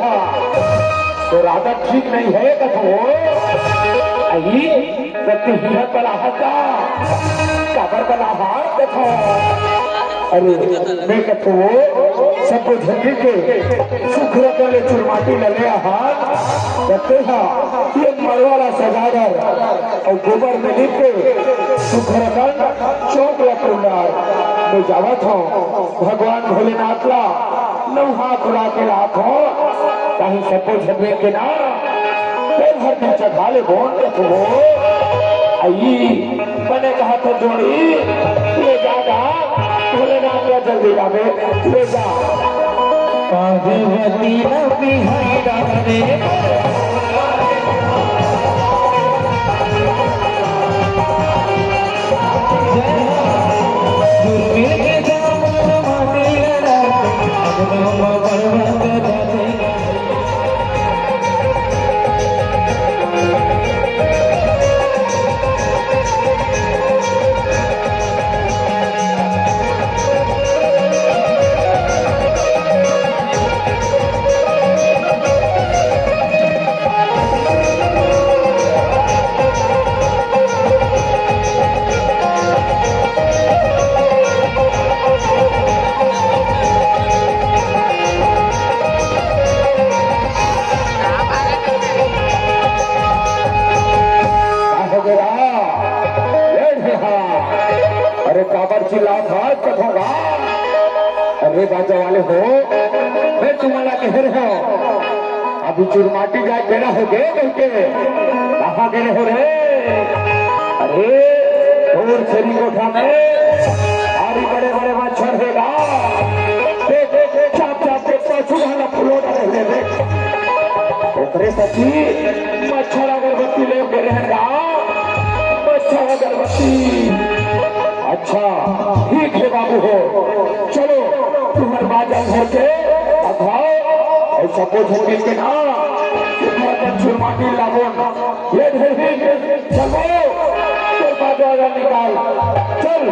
देखा तो राधा ठीक नहीं है कथो आई सत्य ही बलाहता कबर बलाहार देखो। अरे मैं कथो सब झंडी के सुखर करे चुरमाटी लले हाथ कहते हैं ये मरवाला सजागर और गोबर में लिख के सुखर कर चौक लपुंडार मैं जावा था भगवान भोलेनाथ ला नौहा खुला के लाखों कहीं सबको झगड़े के ना फिर हर दिन चढ़ा ले बोन कथो आई मैंने कहा था जोड़ी ले जागा भोलेनाथ का जल्दी आवे ले जा पार्वती बिहारा रे अरे बाजा वाले हो मैं तुम्हारा कह रहा हूँ अभी चुरमाटी जाए देना हो गए कहते कहा गए हो रे। अरे और शरीर कोठा में भारी बड़े बड़े मच्छर हैगा चाप चाप के पशु वाला फुलो डाले दे ओकरे सची मच्छर अगरबत्ती ले गए रहेगा मच्छर अगरबत्ती। अच्छा ठीक है बाबू हो चलो तुम्हारे बाजा घर के अभाव ऐसा कुछ मिल के ना चुरमाटी लागो ये चलो बाजा निकाल चल